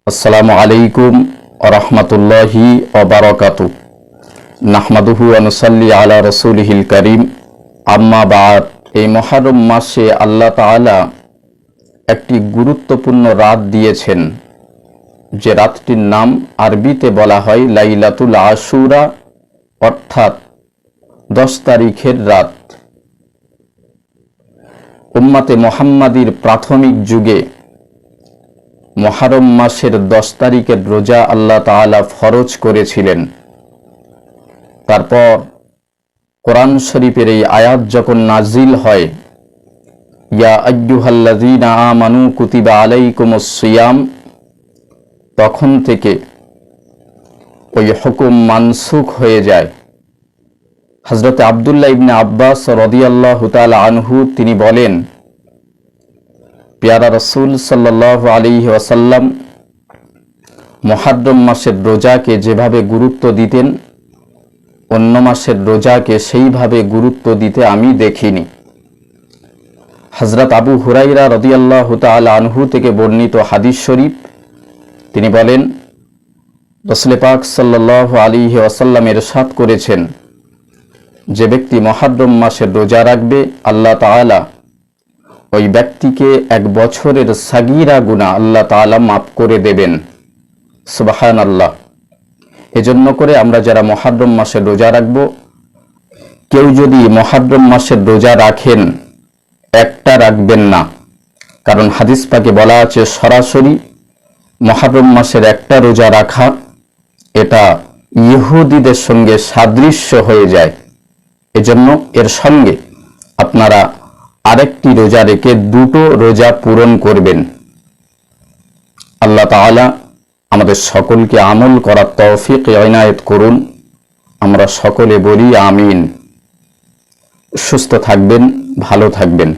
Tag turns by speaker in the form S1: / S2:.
S1: আসসালামু আলাইকুম ওয়া রাহমাতুল্লাহি ওয়া বারাকাতুহু। নাহমাদুহু ওয়া নুসাল্লি আলা রাসূলিহিল কারীম। আম্মা বা'দ। এই মুহররম মাসে আল্লাহ তাআলা একটি গুরুত্বপূর্ণ রাত দিয়েছেন, যে রাতটির নাম আরবিতে বলা হয় লাইলাতুল আশুরা, অর্থাৎ 10 তারিখের রাত। উম্মতে মুহাম্মাদির প্রাথমিক যুগে মুহররম মাসের 10 তারিখের রোজা আল্লাহ তাআলা ফরজ করেছিলেন। তারপর কোরআন শরীফের এই আয়াত যখন নাজিল হয়, ইয়া আইয়ুহাল্লাযীনা আমানু কুতিবা আলাইকুমুস সিয়াম, তখন থেকে ওই হুকুম মানসুখ হয়ে যায়। হযরত আব্দুল্লাহ ইবনে আব্বাস রাদিয়াল্লাহু তাআলা আনহু তিনি বলেন, পেয়ারা রাসূল সাল্লাল্লাহু আলাইহি ওয়াসাল্লাম মুহররম মাসের রোজাকে যেভাবে গুরুত্ব দিতেন, অন্য মাসের রোজাকে সেইভাবে গুরুত্ব দিতে আমি দেখিনি। হযরত আবু হুরায়রা রাদিয়াল্লাহু তাআলা আনহু থেকে বর্ণিত হাদিস শরীফ, তিনি বলেন, রাসূল পাক সাল্লাল্লাহু আলাইহি ওয়াসাল্লাম ইরশাদ করেছেন, যে ব্যক্তি মুহররম মাসের রোজা রাখবে, আল্লাহ তাআলা ওই ব্যক্তিকে 1 বছরের সাগীরা গুনাহ আল্লাহ তাআলা মাফ করে দেবেন। সুবহানাল্লাহ। এজন্য করে আমরা যারা মুহররম মাসের রোজা রাখব, কেউ যদি মুহররম মাসের রোজা রাখেন, একটা রাখবেন না, কারণ হাদিস পাকে বলা আছে সরাসরি মুহররম মাসের একটা রোজা রাখা এটা ইহুদিদের সঙ্গে সাদৃশ্য হয়ে যায়। এজন্য এর সঙ্গে আপনারা আরেকটি রোজা রেখে 2টো রোজা পূরণ করবেন। আল্লাহ তাআলা আমাদের সকলকে আমল করার তৌফিক ইনায়েত করুন। আমরা সকলে বলি আমিন। সুস্থ থাকবেন, ভালো থাকবেন।